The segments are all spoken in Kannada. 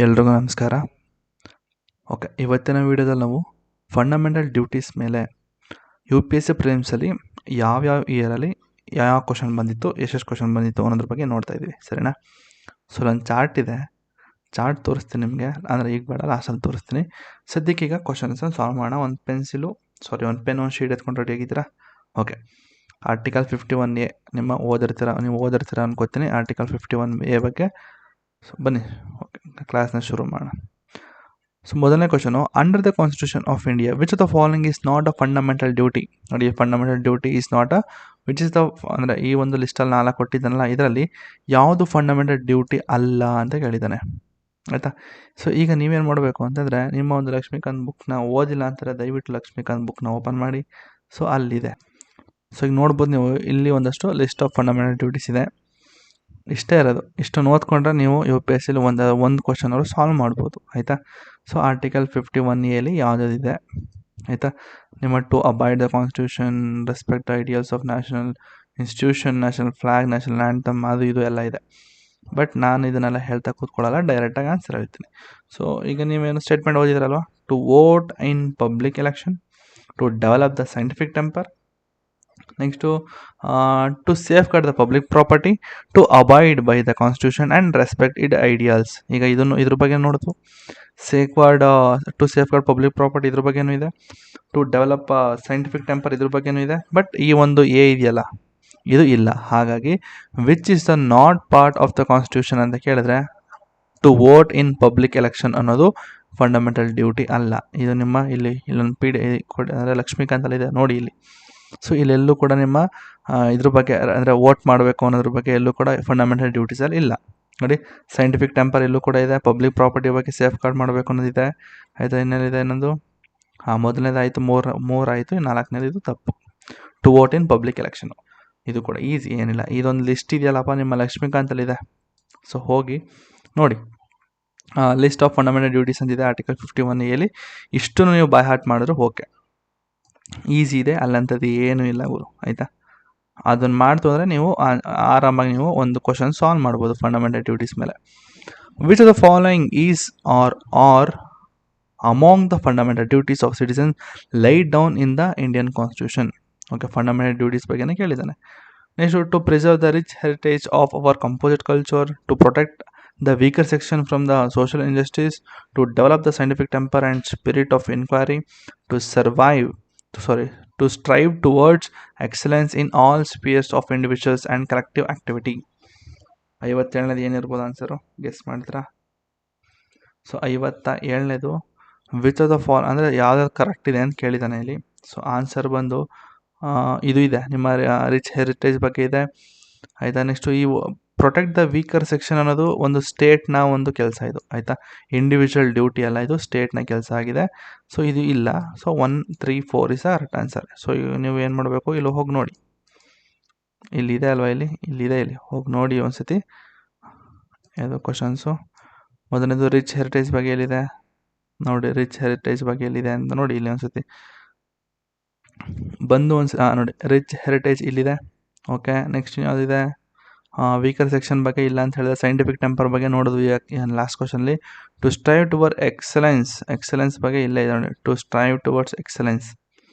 ಎಲ್ರಿಗೂ ನಮಸ್ಕಾರ. ಓಕೆ, ಇವತ್ತಿನ ವಿಡಿಯೋದಲ್ಲಿ ನಾವು ಫಂಡಮೆಂಟಲ್ ಡ್ಯೂಟೀಸ್ ಮೇಲೆ ಯು ಪಿ ಎಸ್ ಸಿ ಪ್ರಿಲಿಮ್ಸಲ್ಲಿ ಯಾವ್ಯಾವ ಇಯರಲ್ಲಿ ಯಾವ ಕ್ವಶನ್ ಬಂದಿತ್ತು, ಎಷ್ಟೆಷ್ಟು ಕ್ವಶನ್ ಬಂದಿತ್ತು ಅನ್ನೋದ್ರ ಬಗ್ಗೆ ನೋಡ್ತಾ ಇದ್ದೀವಿ. ಸರಿನಾ? ಸೊ ನನ್ನ ಚಾರ್ಟ್ ಇದೆ, ಚಾರ್ಟ್ ತೋರಿಸ್ತೀನಿ ನಿಮಗೆ. ಅಂದರೆ ಈಗ ಬೇಡ, ಲಾಸ್ಟಲ್ಲಿ ತೋರಿಸ್ತೀನಿ. ಸದ್ಯಕ್ಕೆ ಈಗ ಕ್ವಶನ್ಸನ್ನು ಸಾಲ್ವ್ ಮಾಡೋಣ. ಒಂದು ಪೆನ್, ಒಂದು ಶೀಟ್ ಎತ್ಕೊಂಡು ರೆಡಿ ಆಗಿದ್ದೀರಾ? ಓಕೆ. ಆರ್ಟಿಕಲ್ 51A ನೀವು ಓದಿರ್ತೀರ ಅನ್ಕೋತೀನಿ. ಆರ್ಟಿಕಲ್ 51A ಬಗ್ಗೆ ಸೊ ಬನ್ನಿ, ಓಕೆ, ಕ್ಲಾಸ್ನ ಶುರು ಮಾಡೋಣ. ಸೊ ಮೊದಲನೇ question, under the constitution of India which of the following is not a fundamental duty. ನೋಡಿ, fundamental duty is not a which is the, ಅಂದರೆ ಈ ಒಂದು ಲಿಸ್ಟಲ್ಲಿ 4 ಕೊಟ್ಟಿದ್ದಾನಲ್ಲ, ಇದರಲ್ಲಿ ಯಾವುದು ಫಂಡಮೆಂಟಲ್ ಡ್ಯೂಟಿ ಅಲ್ಲ ಅಂತ ಕೇಳಿದ್ದಾನೆ. ಆಯಿತಾ? ಸೊ ಈಗ ನೀವೇನು ಮಾಡಬೇಕು ಅಂತಂದರೆ, ನಿಮ್ಮ ಒಂದು ಲಕ್ಷ್ಮೀಕಾಂತ್ ಬುಕ್ನ ಓದಿಲ್ಲ ಅಂತಾರೆ, ದಯವಿಟ್ಟು ಲಕ್ಷ್ಮೀಕಾಂತ್ ಬುಕ್ನ ಓಪನ್ ಮಾಡಿ. ಸೊ ಅಲ್ಲಿದೆ. ಸೊ ಈಗ ನೋಡ್ಬೋದು ನೀವು, ಇಲ್ಲಿ ಒಂದಷ್ಟು ಲಿಸ್ಟ್ ಆಫ್ ಫಂಡಮೆಂಟಲ್ ಡ್ಯೂಟೀಸ್ ಇದೆ. ಇಷ್ಟೇ ಇರೋದು. ಇಷ್ಟನ್ನು ಓದ್ಕೊಂಡ್ರೆ ನೀವು ಯು ಪಿ ಎಸ್ ಸಿಲಿ ಒಂದು ಕ್ವಶನ್ ಅವರು ಸಾಲ್ವ್ ಮಾಡ್ಬೋದು. ಆಯಿತಾ? ಸೊ ಆರ್ಟಿಕಲ್ 51A ಯಾವುದಿದೆ, ಆಯಿತಾ? ನಿಮ್ಮ to abide the constitution, respect the ideals of national institution, national flag, national anthem, ಅದು ಇದು ಎಲ್ಲ ಇದೆ. ಬಟ್ ನಾನು ಇದನ್ನೆಲ್ಲ ಹೇಳ್ತಾ ಕೂತ್ಕೊಳ್ಳಲ್ಲ, ಡೈರೆಕ್ಟಾಗಿ ಆನ್ಸರ್ ಹೇಳ್ತೀನಿ. ಸೊ ಈಗ ನೀವೇನು ಸ್ಟೇಟ್ಮೆಂಟ್ ಓದಿದ್ರಲ್ವ, to vote in public election, to develop the scientific temper, next to safeguard the public property, to abide by the constitution and respect it ideals. ಈಗ ಇದ್ರ ಬಗ್ಗೆ ನೋಡ್ತು, to safeguard public property ಇದ್ರ ಬಗ್ಗೆನೂ ಇದೆ, ಟು ಡೆವಲಪ್ ಸೈಂಟಿಫಿಕ್ ಟೆಂಪರ್ ಇದ್ರ ಬಗ್ಗೆನೂ ಇದೆ. ಬಟ್ ಈ ಒಂದು ಇದೆಯಲ್ಲ, ಇದು ಇಲ್ಲ. ಹಾಗಾಗಿ which is the not part of the constitution ಅಂತ ಕೇಳಿದ್ರೆ, to vote in public election ಅನ್ನೋದು ಫಂಡಮೆಂಟಲ್ ಡ್ಯೂಟಿ ಅಲ್ಲ. ಇದು ನಿಮ್ಮ ಇಲ್ಲೊಂದು ಅಂದರೆ ಲಕ್ಷ್ಮೀಕಾಂತಲ್ಲಿ ಇದೆ ನೋಡಿ ಇಲ್ಲಿ. ಸೊ ಇಲ್ಲೆಲ್ಲೂ ಕೂಡ ನಿಮ್ಮ ಇದ್ರ ಬಗ್ಗೆ, ಅಂದರೆ ವೋಟ್ ಮಾಡಬೇಕು ಅನ್ನೋದ್ರ ಬಗ್ಗೆ ಎಲ್ಲೂ ಕೂಡ ಫಂಡಮೆಂಟಲ್ ಡ್ಯೂಟೀಸಲ್ಲಿ ಇಲ್ಲ. ನೋಡಿ, ಸೈಂಟಿಫಿಕ್ ಟೆಂಪರ್ ಎಲ್ಲೂ ಕೂಡ ಇದೆ, ಪಬ್ಲಿಕ್ ಪ್ರಾಪರ್ಟಿ ಬಗ್ಗೆ ಸೇಫ್ ಗಾರ್ಡ್ ಮಾಡಬೇಕು ಅನ್ನೋದಿದೆ. ಆಯಿತಾ? ಇನ್ನೇನಿದೆ ಇನ್ನೊಂದು, ಮೊದಲನೇದಾಯಿತು, ಮೂರು ಆಯಿತು, 4ನೇದು ಇದು ತಪ್ಪು. To vote in public election, ಇದು ಕೂಡ ಈಸಿ, ಏನಿಲ್ಲ. ಇದೊಂದು ಲಿಸ್ಟ್ ಇದೆಯಲ್ಲಪ್ಪ ನಿಮ್ಮ ಲಕ್ಷ್ಮೀಕಾಂತಲ್ಲಿದೆ. ಸೊ ಹೋಗಿ ನೋಡಿ, ಲಿಸ್ಟ್ ಆಫ್ ಫಂಡಮೆಂಟಲ್ ಡ್ಯೂಟೀಸ್ ಅಂತಿದೆ ಆರ್ಟಿಕಲ್ 51A. ಇಷ್ಟನ್ನು ನೀವು ಬೈ ಹಾರ್ಟ್ ಮಾಡಿದ್ರು ಓಕೆ, ಈಸಿ ಇದೆ, ಅಲ್ಲಂಥದ್ದು ಏನೂ ಇಲ್ಲ ಗುರು. ಆಯಿತಾ? ಅದನ್ನು ಮಾಡ್ತು ಅಂದರೆ ನೀವು ಆರಾಮಾಗಿ ನೀವು ಒಂದು ಕ್ವಶನ್ ಸಾಲ್ವ್ ಮಾಡ್ಬೋದು ಫಂಡಮೆಂಟಲ್ ಡ್ಯೂಟೀಸ್ ಮೇಲೆ. Which of the following is are among the fundamental duties of citizen laid down in the Indian constitution. Okay, fundamental duties ಬಗ್ಗೆನೇ ಕೇಳಿದ್ದಾನೆ. Next, to preserve the rich heritage of our composite culture, to protect the weaker section from the social injustice, to develop the scientific temper and spirit of inquiry, to strive towards excellence in all spheres of individuals and collective activity. 57ನೇದು ಏನಿರ್ಬೋದು ಆನ್ಸರು, ಗೆಸ್ ಮಾಡ್ತೀರಾ? ಸೊ 57ನೇದು ವಿಚ್ ಆಫ್ ದ ಅಂದರೆ ಯಾವ್ದಾದ್ರು ಕರೆಕ್ಟ್ ಇದೆ ಅಂತ ಕೇಳಿದ್ದಾನೆ ಇಲ್ಲಿ. ಸೊ ಆನ್ಸರ್ ಬಂದು ಇದು ಇದೆ, ನಿಮ್ಮ ರಿಚ್ ಹೆರಿಟೇಜ್ ಬಗ್ಗೆ ಇದೆ. ಆಯಿತಾ? ನೆಕ್ಸ್ಟು ಈ ಪ್ರೊಟೆಕ್ಟ್ ದ ವೀಕರ್ ಸೆಕ್ಷನ್ ಅನ್ನೋದು ಒಂದು ಸ್ಟೇಟ್ನ ಒಂದು ಕೆಲಸ ಇದು. ಆಯಿತಾ? ಇಂಡಿವಿಜುವಲ್ ಡ್ಯೂಟಿ ಅಲ್ಲ, ಇದು ಸ್ಟೇಟ್ನ ಕೆಲಸ ಆಗಿದೆ. ಸೊ ಇದು ಇಲ್ಲ. So 1, 3, 4 is correct answer. So ನೀವು ಏನು ಮಾಡಬೇಕು, ಇಲ್ಲಿ ಹೋಗಿ ನೋಡಿ, ಇಲ್ಲಿದೆ ಅಲ್ವಾ, ಇಲ್ಲಿದೆ, ಇಲ್ಲಿ ಹೋಗಿ ನೋಡಿ ಒಂದ್ಸತಿ. ಇದು ಕ್ವಶನ್ಸು. ಮೊದಲನೇದು ರಿಚ್ ಹೆರಿಟೇಜ್ ಬಗ್ಗೆ ಎಲ್ಲಿದೆ ನೋಡಿ, ರಿಚ್ ಹೆರಿಟೇಜ್ ಬಗ್ಗೆ ಎಲ್ಲಿದೆ ಅಂತ ನೋಡಿ, ಇಲ್ಲಿ ಒಂದ್ಸತಿ ಬಂದು ನೋಡಿ, ರಿಚ್ ಹೆರಿಟೇಜ್ ಇಲ್ಲಿದೆ. ಓಕೆ, ನೆಕ್ಸ್ಟ್ ಯಾವುದಿದೆ, ವೀಕರ್ ಸೆಕ್ಷನ್ ಬಗ್ಗೆ ಇಲ್ಲ ಅಂತ ಹೇಳಿದ್ರೆ, ಸೈಂಟಿಫಿಕ್ ಟೆಂಪರ್ ಬಗ್ಗೆ ನೋಡೋದು ಲಾಸ್ಟ್ ಕ್ವಶನ್ಲಿ. ಟು ಸ್ಟ್ರೈವ್ ಟುವರ್ಡ್ ಎಕ್ಸಲೆನ್ಸ್ ಬಗ್ಗೆ ಇಲ್ಲೇ ಇದೆ ನೋಡಿ, ಟು ಸ್ಟ್ರೈವ್ ಟುವರ್ಡ್ಸ್ ಎಕ್ಸಲೆನ್ಸ್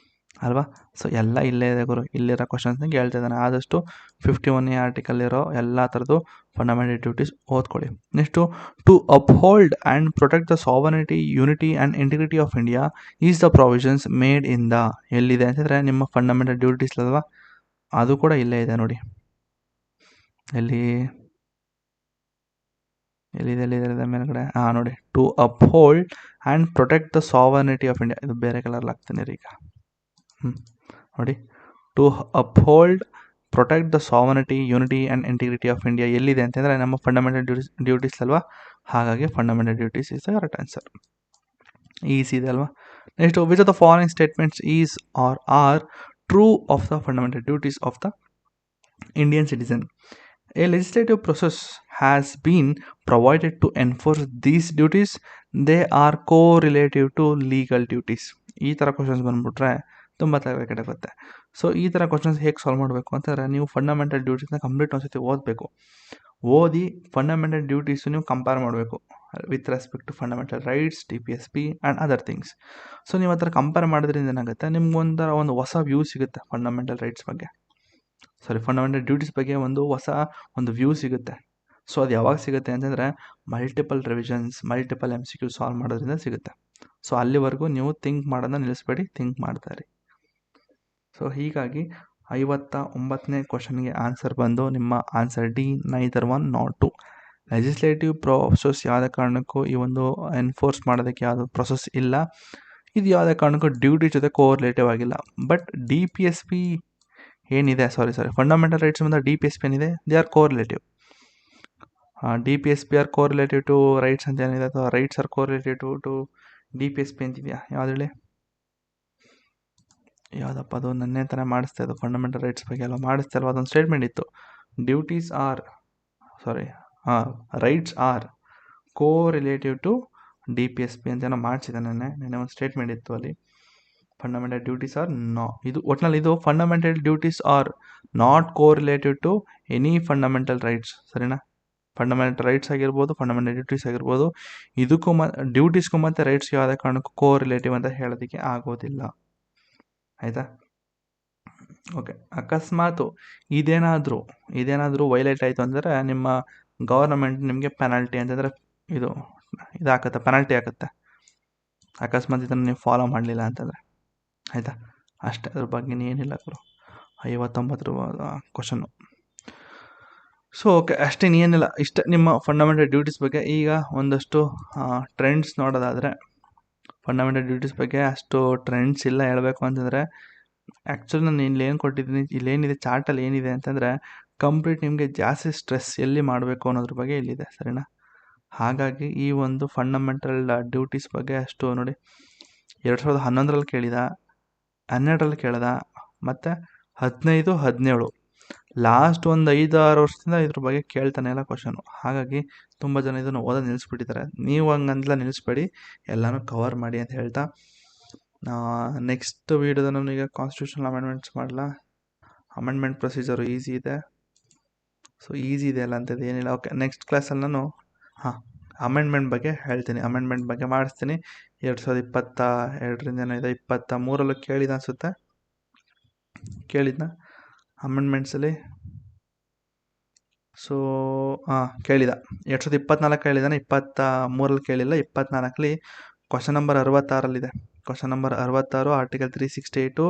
ಅಲ್ವಾ? ಸೊ ಎಲ್ಲ ಇಲ್ಲೇ ಇದೆ ಗುರು, ಇಲ್ಲಿರೋ ಕ್ವಶನ್ಸ್ನಾಗ ಹೇಳ್ತಾ ಇದ್ದಾನೆ. ಆದಷ್ಟು 51A ಆರ್ಟಿಕಲ್ ಇರೋ ಎಲ್ಲ ಥರದ್ದು ಫಂಡಮೆಂಟಲ್ ಡ್ಯೂಟೀಸ್ ಓದ್ಕೊಳ್ಳಿ. Next, to uphold and protect the sovereignty, unity and integrity of India is the provisions made in the, ಎಲ್ಲಿದೆ ಅಂತಂದರೆ ನಿಮ್ಮ ಫಂಡಮೆಂಟಲ್ ಡ್ಯೂಟೀಸ್ ಅಲ್ವಾ, ಅದು ಕೂಡ ಇಲ್ಲೇ ಇದೆ ನೋಡಿ. ಎಲ್ಲಿದೆ ಮೇಲ್ಗಡೆ, ನೋಡಿ, to uphold and protect the sovereignty of India. ಇದು ಬೇರೆ ಕಲರ್ ಹಾಕ್ತೀನಿ ಈಗ. ನೋಡಿ, to uphold protect the sovereignty, unity and integrity of India ಎಲ್ಲಿದೆ ಅಂತಂದರೆ ನಮ್ಮ ಫಂಡಮೆಂಟಲ್ ಡ್ಯೂಟೀಸ್ ಅಲ್ವಾ. ಹಾಗಾಗಿ fundamental duties is the correct answer. Easy ಇದೆ ಅಲ್ವಾ? Next, which of the following statements is are true of the fundamental duties of the Indian citizen. A legislative process has been provided to enforce these duties. They are correlative to legal duties. ಈ ಥರ ಕ್ವಶನ್ಸ್ ಬಂದುಬಿಟ್ರೆ ತುಂಬ ತಲೆಕೆಡಗುತ್ತೆ. ಸೊ ಈ ಥರ ಕ್ವಶನ್ಸ್ ಹೇಗೆ ಸಾಲ್ವ್ ಮಾಡಬೇಕು ಅಂತಂದರೆ, ನೀವು ಫಂಡಮೆಂಟಲ್ ಡ್ಯೂಟೀಸ್ನ ಕಂಪ್ಲೀಟ್ ಒಂದ್ಸತಿ ಓದಿ ಫಂಡಮೆಂಟಲ್ ಡ್ಯೂಟೀಸು ನೀವು ಕಂಪೇರ್ ಮಾಡಬೇಕು with respect to fundamental rights, TPSP and other things. So ನೀವು ಆ ಥರ ಕಂಪೇರ್ ಮಾಡೋದ್ರಿಂದ ಏನಾಗುತ್ತೆ, ನಿಮ್ಗೊಂಥರ ಒಂದು ಹೊಸ ವ್ಯೂ ಸಿಗುತ್ತೆ ಫಂಡಮೆಂಟಲ್ ರೈಟ್ಸ್ ಬಗ್ಗೆ, ಫಂಡಮೆಂಟಲ್ ಡ್ಯೂಟೀಸ್ ಬಗ್ಗೆ ಹೊಸ ವ್ಯೂ ಸಿಗುತ್ತೆ. ಸೊ ಅದು ಯಾವಾಗ ಸಿಗುತ್ತೆ ಅಂತಂದರೆ multiple revisions, multiple MCQ solve ಮಾಡೋದ್ರಿಂದ ಸಿಗುತ್ತೆ. ಸೊ ಅಲ್ಲಿವರೆಗೂ ನೀವು ಥಿಂಕ್ ಮಾಡೋದನ್ನ ನಿಲ್ಲಿಸ್ಬೇಡಿ, ಥಿಂಕ್ ಮಾಡ್ತಾರೆ. ಸೊ ಹೀಗಾಗಿ 59ನೇ ಕ್ವಶನ್ಗೆ ಆನ್ಸರ್ ಬಂದು ನಿಮ್ಮ answer D, neither one not two. Legislative process ಯಾವುದೇ ಕಾರಣಕ್ಕೂ ಈ ಎನ್ಫೋರ್ಸ್ ಮಾಡೋದಕ್ಕೆ ಯಾವುದೋ ಪ್ರೊಸೆಸ್ ಇಲ್ಲ. ಇದು ಯಾವುದೇ ಕಾರಣಕ್ಕೂ ಡ್ಯೂಟಿ ಜೊತೆ ಕೋರಿಲೇಟಿವ್ ಆಗಿಲ್ಲ. ಬಟ್ DPSP ಏನಿದೆ, ಫಂಡಮೆಂಟಲ್ ರೈಟ್ಸ್ ಬಂದ DPSP ಏನಿದೆ, they are correlative. DPSP are correlative to rights ಅಂತ ಏನಿದೆ, ಅಥವಾ rights are correlative to DPSP ಅಂತಿದೆಯಾ, ಯಾವ್ದು ಹೇಳಿ, ಯಾವುದಪ್ಪ ಅದು, ನನ್ನೇ ಥರ ಮಾಡಿಸ್ತಾ ಇದ್ದು ಫಂಡಮೆಂಟಲ್ ರೈಟ್ಸ್ ಬಗ್ಗೆ ಎಲ್ಲ ಮಾಡಿಸ್ತಾ ಇಲ್ವ, ಅದೊಂದು ಸ್ಟೇಟ್ಮೆಂಟ್ ಇತ್ತು, rights are correlative to DPSP ಅಂತ ಏನೋ ಮಾಡಿಸಿದೆ ನೆನ್ನೆ ಒಂದು ಸ್ಟೇಟ್ಮೆಂಟ್ ಇತ್ತು ಅಲ್ಲಿ. ಫಂಡಮೆಂಟಲ್ ಡ್ಯೂಟೀಸ್ ಆರ್ ಇದು ಒಟ್ನಲ್ಲಿ ಇದು fundamental duties are not correlative to any fundamental rights, ಸರಿನಾ. ಫಂಡಮೆಂಟಲ್ ರೈಟ್ಸ್ ಆಗಿರ್ಬೋದು, ಫಂಡಮೆಂಟಲ್ ಡ್ಯೂಟೀಸ್ ಆಗಿರ್ಬೋದು, ಇದಕ್ಕೂ ಡ್ಯೂಟೀಸ್ಗೂ ಮತ್ತು ರೈಟ್ಸ್ಗೆ ಯಾವುದೇ ಕಾರಣಕ್ಕೂ ಕೋರಿಲೇಟಿವ್ ಅಂತ ಹೇಳೋದಕ್ಕೆ ಆಗೋದಿಲ್ಲ, ಆಯಿತಾ. ಓಕೆ, ಅಕಸ್ಮಾತು ಇದೇನಾದರೂ ವೈಲೇಟ್ ಆಯಿತು ಅಂದರೆ ನಿಮ್ಮ ಗವರ್ನಮೆಂಟ್ ನಿಮಗೆ ಪೆನಾಲ್ಟಿ ಅಂತಂದರೆ ಇದಾಗುತ್ತೆ, ಪೆನಾಲ್ಟಿ ಆಗುತ್ತೆ ಅಕಸ್ಮಾತ್ ಇದನ್ನು ನೀವು ಫಾಲೋ ಮಾಡಲಿಲ್ಲ ಅಂತಂದರೆ, ಆಯಿತಾ. ಅಷ್ಟೇ, ಅದ್ರ ಬಗ್ಗೆ ಏನಿಲ್ಲ ಗುರು. 59 ಕ್ವಶನ್ನು. ಸೊ ಓಕೆ, ಅಷ್ಟೇನೇನಿಲ್ಲ, ಇಷ್ಟೇ ನಿಮ್ಮ ಫಂಡಮೆಂಟಲ್ ಡ್ಯೂಟೀಸ್ ಬಗ್ಗೆ. ಈಗ ಒಂದಷ್ಟು ಟ್ರೆಂಡ್ಸ್ ನೋಡೋದಾದರೆ, ಫಂಡಮೆಂಟಲ್ ಡ್ಯೂಟೀಸ್ ಬಗ್ಗೆ ಅಷ್ಟು ಟ್ರೆಂಡ್ಸ್ ಇಲ್ಲ ಹೇಳಬೇಕು ಅಂತಂದರೆ. ಆ್ಯಕ್ಚುಲಿ ನಾನು ಇಲ್ಲೇನು ಕೊಟ್ಟಿದ್ದೀನಿ, ಇಲ್ಲೇನಿದೆ ಚಾರ್ಟಲ್ಲಿ ಏನಿದೆ ಅಂತಂದರೆ ಕಂಪ್ಲೀಟ್ ನಿಮಗೆ ಜಾಸ್ತಿ ಸ್ಟ್ರೆಸ್ ಎಲ್ಲಿ ಮಾಡಬೇಕು ಅನ್ನೋದ್ರ ಬಗ್ಗೆ ಇಲ್ಲಿದೆ, ಸರಿನಾ. ಹಾಗಾಗಿ ಈ ಫಂಡಮೆಂಟಲ್ ಡ್ಯೂಟೀಸ್ ಬಗ್ಗೆ ಅಷ್ಟು ನೋಡಿ, 2011ರಲ್ಲಿ ಕೇಳಿದ, 12ರಲ್ಲಿ ಕೇಳಿದ, ಮತ್ತು 15, 17 ಲಾಸ್ಟ್ ಒಂದು 5-6 ವರ್ಷದಿಂದ ಇದ್ರ ಬಗ್ಗೆ ಕೇಳ್ತಾನೆ ಇಲ್ಲ ಕ್ವಶನು. ಹಾಗಾಗಿ ತುಂಬ ಜನ ಇದನ್ನು ಓದೋದು ನಿಲ್ಲಿಸ್ಬಿಟ್ಟಿದ್ದಾರೆ. ನೀವು ಹಂಗಂತಲ್ಲ ನಿಲ್ಲಿಸ್ಬೇಡಿ, ಎಲ್ಲನೂ ಕವರ್ ಮಾಡಿ ಅಂತ ಹೇಳ್ತಾ, ನೆಕ್ಸ್ಟ್ ವೀಡಿಯೋದ ನಾನು ಈಗ ಕಾನ್ಸ್ಟಿಟ್ಯೂಷನಲ್ ಅಮೆಂಡ್ಮೆಂಟ್ಸ್ ಮಾಡಲ್ಲ. ಅಮೆಂಡ್ಮೆಂಟ್ ಪ್ರೊಸೀಜರು ಈಸಿ ಇದೆ, ಸೊ ಈಸಿ ಇದೆ ಅಲ್ಲ ಅಂತದ್ದು ಏನಿಲ್ಲ. ಓಕೆ, ನೆಕ್ಸ್ಟ್ ಕ್ಲಾಸಲ್ಲಿ ನಾನು ಅಮೆಂಡ್ಮೆಂಟ್ ಬಗ್ಗೆ ಹೇಳ್ತೀನಿ, ಅಮೆಂಡ್ಮೆಂಟ್ ಬಗ್ಗೆ ಮಾಡಿಸ್ತೀನಿ. 2022ರಿಂದ ಏನೋ ಇದೆ, 23ರಲ್ಲೂ ಕೇಳಿದ ಅನಿಸುತ್ತೆ, ಕೇಳಿದ್ನ ಅಮೆಂಡ್ಮೆಂಟ್ಸಲ್ಲಿ. ಸೊ ಕೇಳಿದ 2024 ಕೇಳಿದಾನೆ, 23ರಲ್ಲಿ ಕೇಳಿಲ್ಲ. 24ರಲ್ಲಿ ಕ್ವಶನ್ ನಂಬರ್ 66ರಲ್ಲಿದೆ. Question number 66 article 368.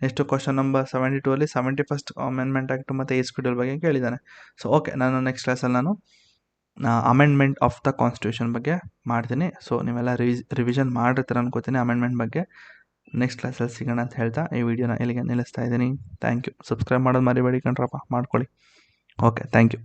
Next question number 72ಅಲ್ಲಿ 71st ಅಮೆಂಡ್ಮೆಂಟ್ ಆ್ಯಕ್ಟು ಮತ್ತು ಏಜ್ ಶೆಡ್ಯೂಲ್ ಬಗ್ಗೆ ಕೇಳಿದ್ದಾನೆ. ಸೊ ಓಕೆ, ನಾನು ನೆಕ್ಸ್ಟ್ ಕ್ಲಾಸಲ್ಲಿ ನಾನು ಅಮೆಂಡ್ಮೆಂಟ್ ಆಫ್ ದ ಕಾನ್ಸ್ಟಿಟ್ಯೂಷನ್ ಬಗ್ಗೆ ಮಾಡ್ತೀನಿ. ಸೊ ನೀವೆಲ್ಲ ರಿವಿಷನ್ ಮಾಡಿರ್ತೀರ ಅನ್ಕೋತೀನಿ ಅಮೆಂಡ್ಮೆಂಟ್ ಬಗ್ಗೆ. ನೆಕ್ಸ್ಟ್ ಕ್ಲಾಸಲ್ಲಿ ಸಿಗೋಣ ಅಂತ ಹೇಳ್ತಾ ಈ ವಿಡಿಯೋನ ಇಲ್ಲಿಗೆ ನಿಲ್ಲಿಸ್ತಾ ಇದ್ದೀನಿ. Thank you. ಸಬ್ಸ್ಕ್ರೈಬ್ ಮಾಡೋದು ಮರಿಬೇಡಿ ಕಣ್ರಪ್ಪ, ಮಾಡ್ಕೊಳ್ಳಿ. Okay, thank you.